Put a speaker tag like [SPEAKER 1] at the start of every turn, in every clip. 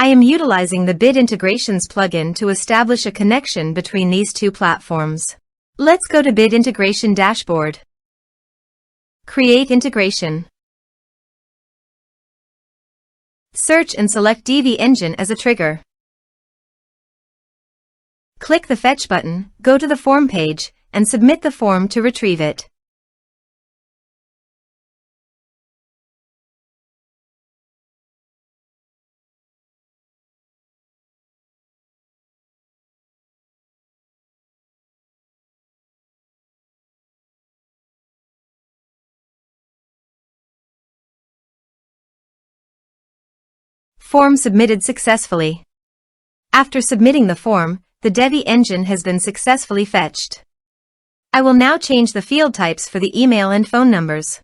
[SPEAKER 1] I am utilizing the Bid Integrations plugin to establish a connection between these two platforms. Let's go to Bid Integration Dashboard. Create integration. Search and select Divi Engine as a trigger. Click the Fetch button, go to the form page, and submit the form to retrieve it. Form submitted successfully. After submitting the form, the Divi engine has been successfully fetched. I will now change the field types for the email and phone numbers.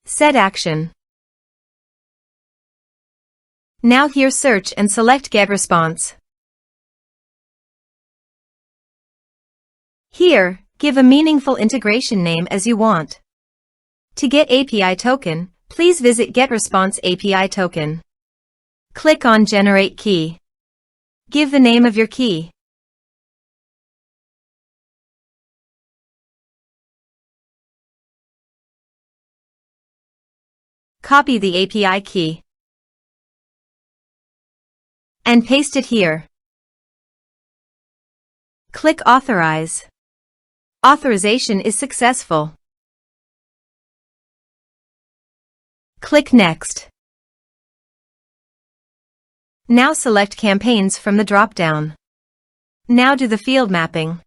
[SPEAKER 1] Set action. Now here search and select GetResponse. Here, give a meaningful integration name as you want. To get API token, please visit GetResponse API token. Click on Generate Key. Give the name of your key. Copy the API key and paste it here. Click Authorize. Authorization is successful. Click Next. Now select Campaigns from the drop-down. Now do the field mapping.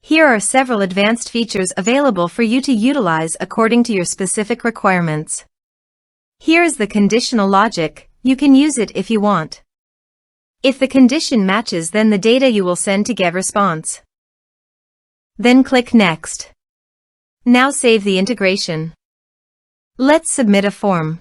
[SPEAKER 1] Here are several advanced features available for you to utilize according to your specific requirements. Here is the conditional logic. You can use it if you want. If the condition matches, then the data you will send to GetResponse. Then click Next. Now save the integration. Let's submit a form.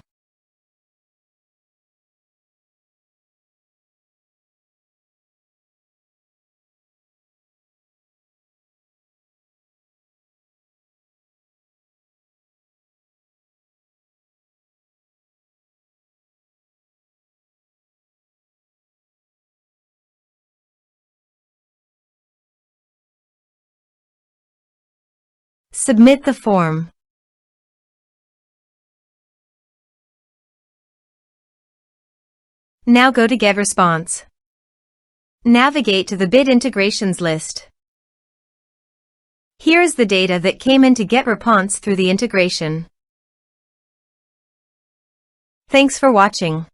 [SPEAKER 1] Submit the form. Now go to GetResponse. Navigate to the Bid Integrations list. Here is the data that came into GetResponse through the integration. Thanks for watching.